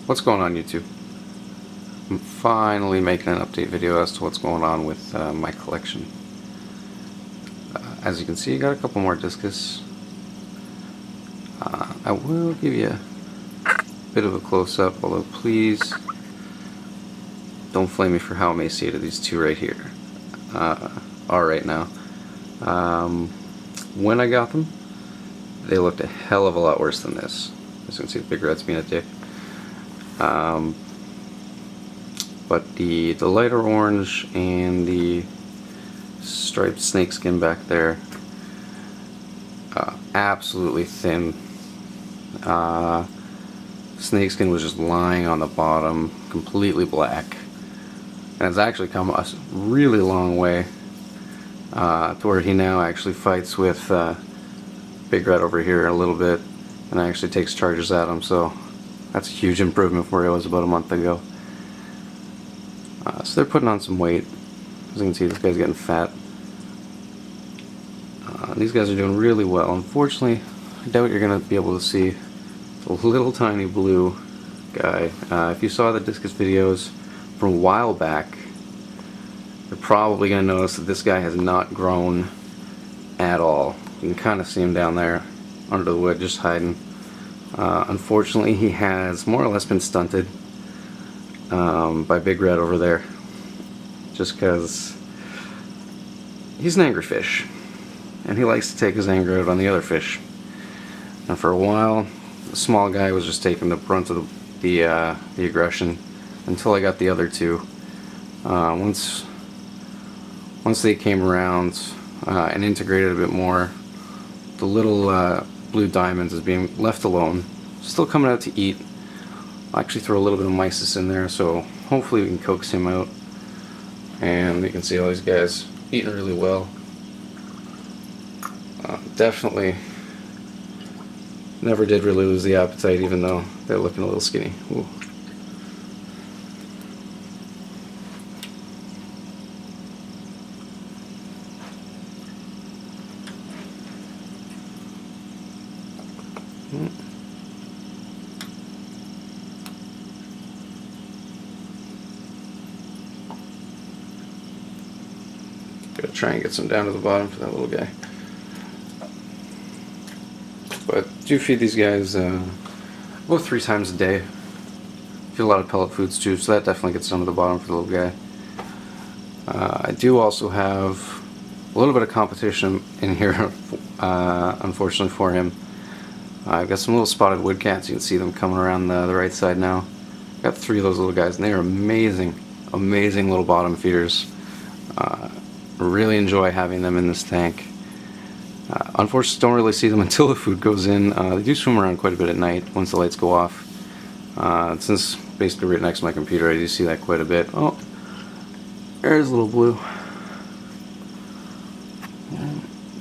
What's going on, YouTube? I'm finally making an update video as to what's going on with my collection. As you can see, I got a couple more Discus. I will give you a bit of a close-up, although please don't flame me for how emaciated these two right here are right now. When I got them, they looked a hell of a lot worse than this. As you can see, the big red's being a dick. But the lighter orange and the striped snakeskin back there, absolutely thin. Snakeskin was just lying on the bottom, completely black. And it's actually come a really long way to where he now actually fights with Big Red over here a little bit and actually takes charges at him, so that's a huge improvement from where he was about a month ago. So they're putting on some weight. As you can see, this guy's getting fat. These guys are doing really well. Unfortunately, I doubt you're going to be able to see the little tiny blue guy. If you saw the Discus videos from a while back, you're probably going to notice that this guy has not grown at all. You can kind of see him down there under the wood just hiding. Unfortunately, he has more or less been stunted by Big Red over there, just because he's an angry fish and he likes to take his anger out on the other fish. And for a while, the small guy was just taking the brunt of the aggression until I got the other two. Once they came around and integrated a bit more, the little blue diamonds is being left alone, still coming out to eat. I'll actually throw a little bit of mysis in there, so hopefully we can coax him out. And you can see all these guys eating really well. Definitely never did really lose the appetite, even though they're looking a little skinny. Ooh. Gotta try and get some down to the bottom for that little guy. But do feed these guys about 3 times a day. Feed a lot of pellet foods too, so that definitely gets down to the bottom for the little guy. I do also have a little bit of competition in here, unfortunately for him. I've got some little spotted woodcats. You can see them coming around the right side now. I've got 3 of those little guys, and they are amazing, amazing little bottom feeders. Really enjoy having them in this tank. Unfortunately, don't really see them until the food goes in. They do swim around quite a bit at night once the lights go off. Since basically right next to my computer, I do see that quite a bit. Oh, there's little blue.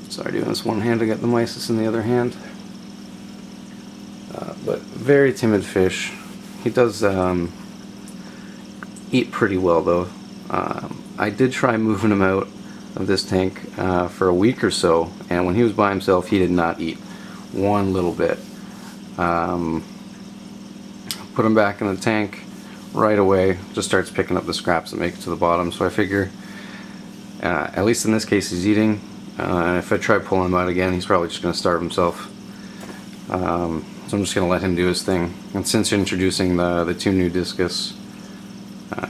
Sorry, doing this one hand to get the mysis in the other hand. But very timid fish. He does eat pretty well though. I did try moving him out of this tank for a week or so, and when he was by himself, he did not eat one little bit. Put him back in the tank right away, just starts picking up the scraps that make it to the bottom. So I figure, at least in this case, he's eating. And if I try pulling him out again, he's probably just going to starve himself. So I'm just going to let him do his thing. And since introducing the 2 new Discus,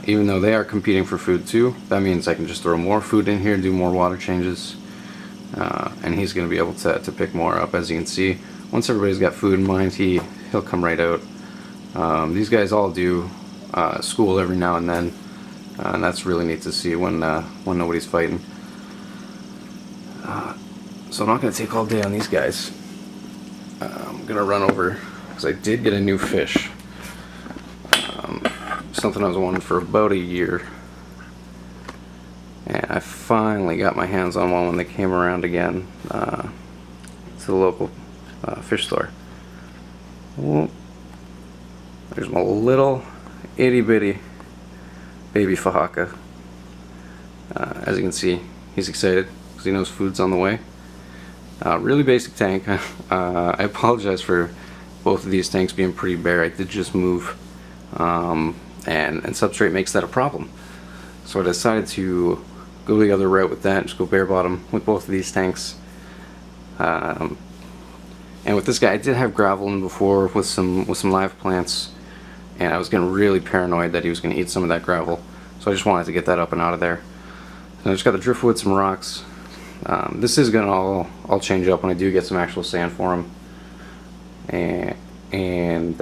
even though they are competing for food too, that means I can just throw more food in here, do more water changes, and he's going to be able to pick more up. As you can see, once everybody's got food in mind, he'll come right out. These guys all do school every now and then, and that's really neat to see when nobody's fighting. So I'm not going to take all day on these guys. I'm going to run over, because I did get a new fish. Something I was wanting for about a year, and I finally got my hands on one when they came around again to the local fish store. Well, there's my little itty bitty baby Fahaka. As you can see, he's excited because he knows food's on the way. Really basic tank. I apologize for both of these tanks being pretty bare. I did just move and substrate makes that a problem. So I decided to go the other route with that, just go bare bottom with both of these tanks. And with this guy, I did have gravel in before with some live plants, and I was getting really paranoid that he was going to eat some of that gravel. So I just wanted to get that up and out of there. And I just got the driftwood, some rocks. This is going to all change up when I do get some actual sand for him. And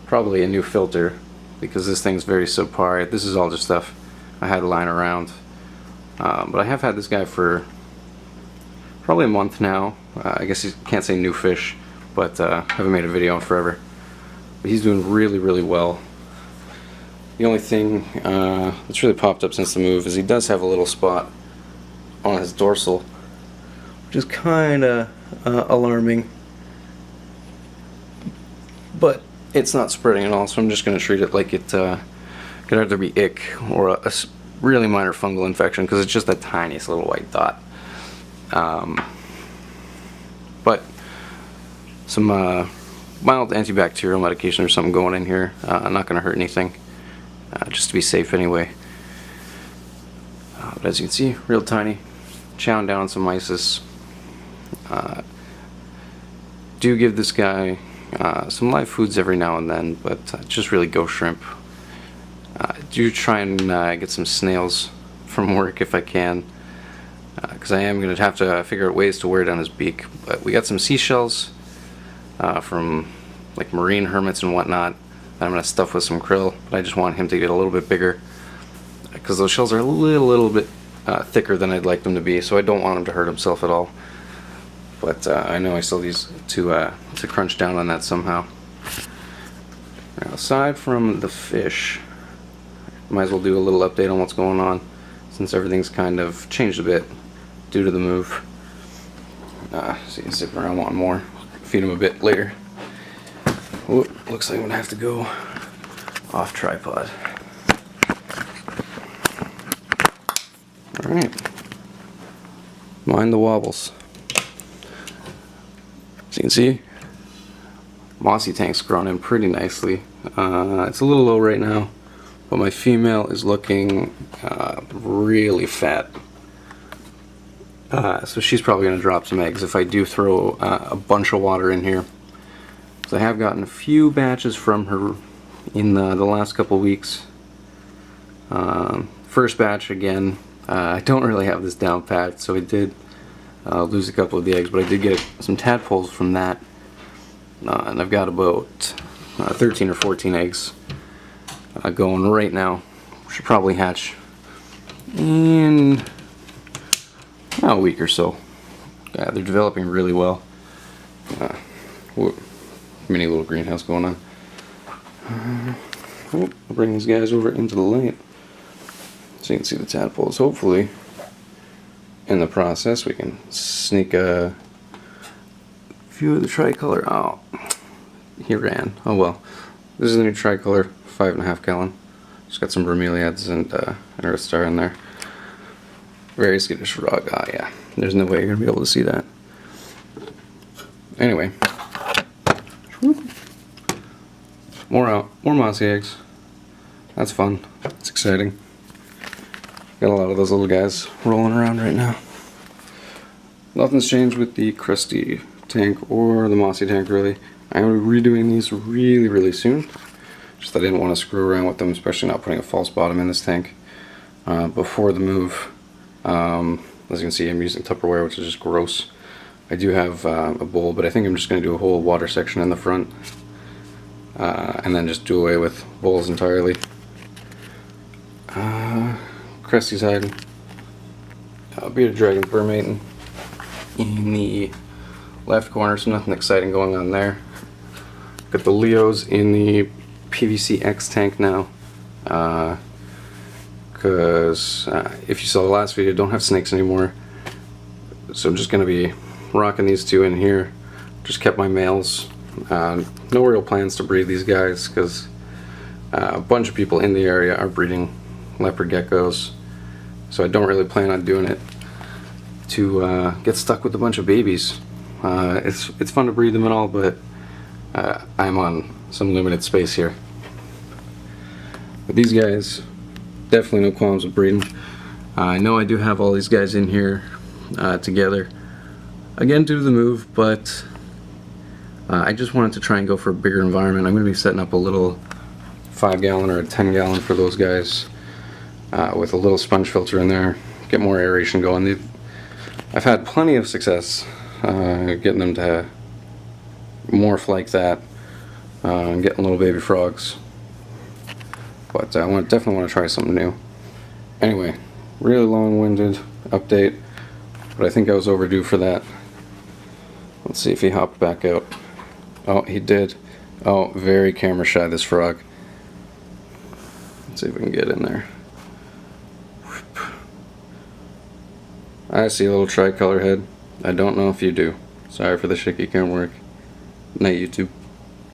probably a new filter, because this thing's very subpar. This is all just stuff I had lying around. But I have had this guy for probably a month now. I guess you can't say new fish, but haven't made a video in forever. But he's doing really, really well. The only thing that's really popped up since the move is he does have a little spot on his dorsal, which is kind of alarming. But it's not spreading at all, so I'm just going to treat it like it could either be ick or a really minor fungal infection, because it's just the tiniest little white dot. But some mild antibacterial medication or something going in here, not going to hurt anything, just to be safe anyway. But as you can see, real tiny, chowing down on some mysis. Do give this guy some live foods every now and then, but just really ghost shrimp. Do try and get some snails from work if I can, because I am going to have to figure out ways to wear down his beak. But we got some seashells from like marine hermits and whatnot that I'm going to stuff with some krill, but I just want him to get a little bit bigger, because those shells are a little bit thicker than I'd like them to be, so I don't want him to hurt himself at all. But I know I still need to crunch down on that somehow. Now, aside from the fish, might as well do a little update on what's going on, since everything's kind of changed a bit due to the move. So you can sit around wanting more. Feed him a bit later. Whoop, looks like I'm gonna have to go off tripod. Alright. Mind the wobbles. So you can see, mossy tank's grown in pretty nicely. It's a little low right now, but my female is looking really fat. So she's probably going to drop some eggs if I do throw a bunch of water in here. So I have gotten a few batches from her in the last couple weeks. First batch, again, I don't really have this down pat, so I did lose a couple of the eggs, but I did get some tadpoles from that, and I've got about 13 or 14 eggs going right now. Should probably hatch in a week or so. Yeah, they're developing really well. Mini little greenhouse going on. I'll bring these guys over into the light so you can see the tadpoles. Hopefully, in the process, we can sneak a few of the tricolor. Oh, he ran. Oh well. This is the new tricolor, 5.5 gallon. Just got some bromeliads and a star in there. Very skittish frog. Ah, yeah. There's no way you're gonna be able to see that. Anyway, more mossy eggs. That's fun. It's exciting. Got a lot of those little guys rolling around right now. Nothing's changed with the crusty tank or the mossy tank, really. I'm going to be redoing these really soon. Just I didn't want to screw around with them, especially not putting a false bottom in this tank before the move. As you can see, I'm using Tupperware, which is just gross. I do have a bowl, but I think I'm just going to do a whole water section in the front, and then just do away with bowls entirely. Cressy's hiding. Bearded Dragon Burmating in the left corner, so nothing exciting going on there. Got the Leos in the PVC X tank now, because if you saw the last video, don't have snakes anymore, so I'm just going to be rocking these two in here. Just kept my males. No real plans to breed these guys, because a bunch of people in the area are breeding leopard geckos, so I don't really plan on doing it to get stuck with a bunch of babies. It's fun to breed them and all, but I'm on some limited space here. But these guys, definitely no qualms with breeding. I know I do have all these guys in here together, again due to the move, but I just wanted to try and go for a bigger environment. I'm going to be setting up a little 5-gallon or a 10-gallon for those guys with a little sponge filter in there, get more aeration going. I've had plenty of success getting them to morph like that and getting little baby frogs, but I definitely want to try something new. Anyway, really long-winded update, but I think I was overdue for that. Let's see if he hopped back out. Oh, he did. Oh, very camera shy, this frog. Let's see if we can get in there. I see a little tricolor head. I don't know if you do. Sorry for the shaky camera work. Night, YouTube.